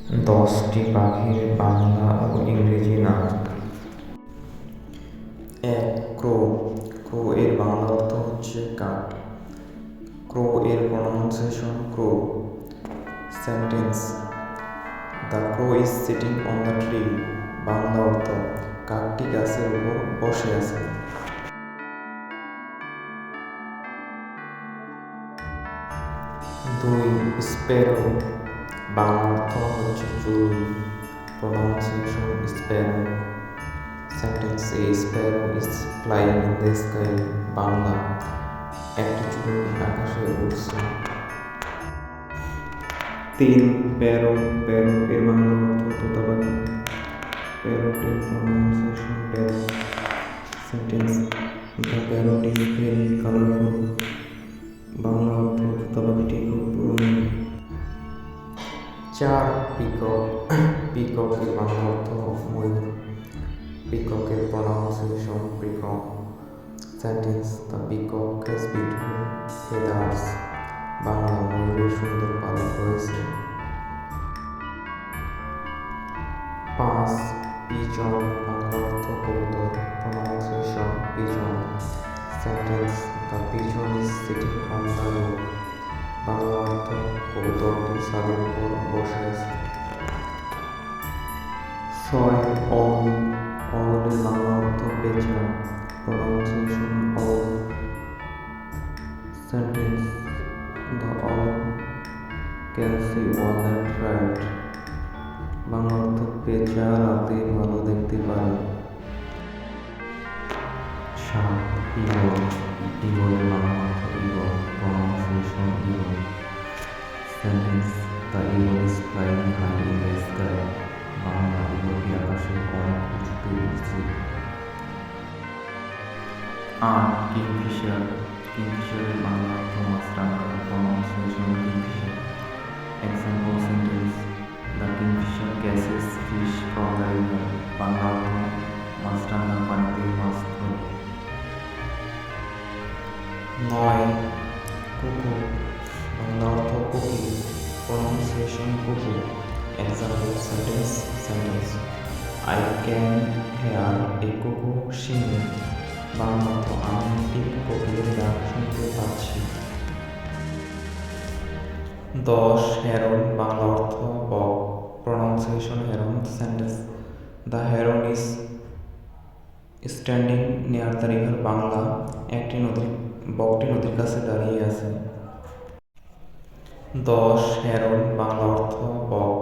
10টি পাখির বাংলা ও ইংরেজি নাম। 1. ক্রো। ক্রো এর বাংলা অর্থ হচ্ছে কাক। ক্রো এর pronunciation crow. Sentence: the crow is sitting on the tree. Bangla অর্থ: কাকটি গাছের উপর বসে আছে। 2. স্প্যারো। বাংলা অর্থ হচ্ছে চড়ুই। Pronunciation Sparrow. Sentence: A Sparrow is flying in the sky. Bangla: একটি চড়ুই আকাশে উড়ছে। 3. প্যারট। প্যারট এর বাংলা অর্থ তোতা পাখি। প্যারটের pronunciation parrot. Sentence: the parrot is very colourful. Bangla অর্থ তোতা পাখিটি খুব রঙিন। 4. পিকক। পিকক এর বাংলা অর্থ ময়ূর। পিককের pronunciation peacock. Sentence: the peacock has beautiful feathers. Bangla: ময়ূরের সুন্দর পালক রয়েছে। 5. পিজন। বাংলা অর্থ কবুতর। Pronunciation pigeon. Sentence: the pigeon is sitting on the roof. Bangla অর্থ: কবুতরটি ছাদের উপর বসে আছে। 6. অল। অলের বাংলা অর্থ পেঁচা। Pronunciation all. Sentence: the all can see well at night. Bangla অর্থ: পেঁচা রাতে ভালো দেখতে পারে। 7. ঈগল। ঈগলের বাংলা অর্থ eagle. Pronunciation eagle. Sentence: the eagle is flying high in the sky. Bangla: ঈগলটি আকাশে অনেক উঁচুতে উড়ছে। 8. কিংফিশার। কিংফিশারের বাংলা অর্থ মাছরাঙা। Pronunciation kingfisher. Example sentence: the kingfisher catches fish from the river. Bangla অর্থ: মাছরাঙা পানিতে মাছ ধরে। 9. কুকু। বাংলা অর্থ কোকিল। Pronunciation cuckoo. Example sentence: I can hear a cuckoo singing. Bangla অর্থ: আমি একটি কোকিলের গান শুনতে পাচ্ছি। 10. হেরন। বাংলা অর্থ বক। Pronunciation heron. Sentence: the heron is standing near the river. Bangla: বকটি নদীর কাছে দাঁড়িয়ে আছে। 10. হেরন। বাংলা অর্থ বক।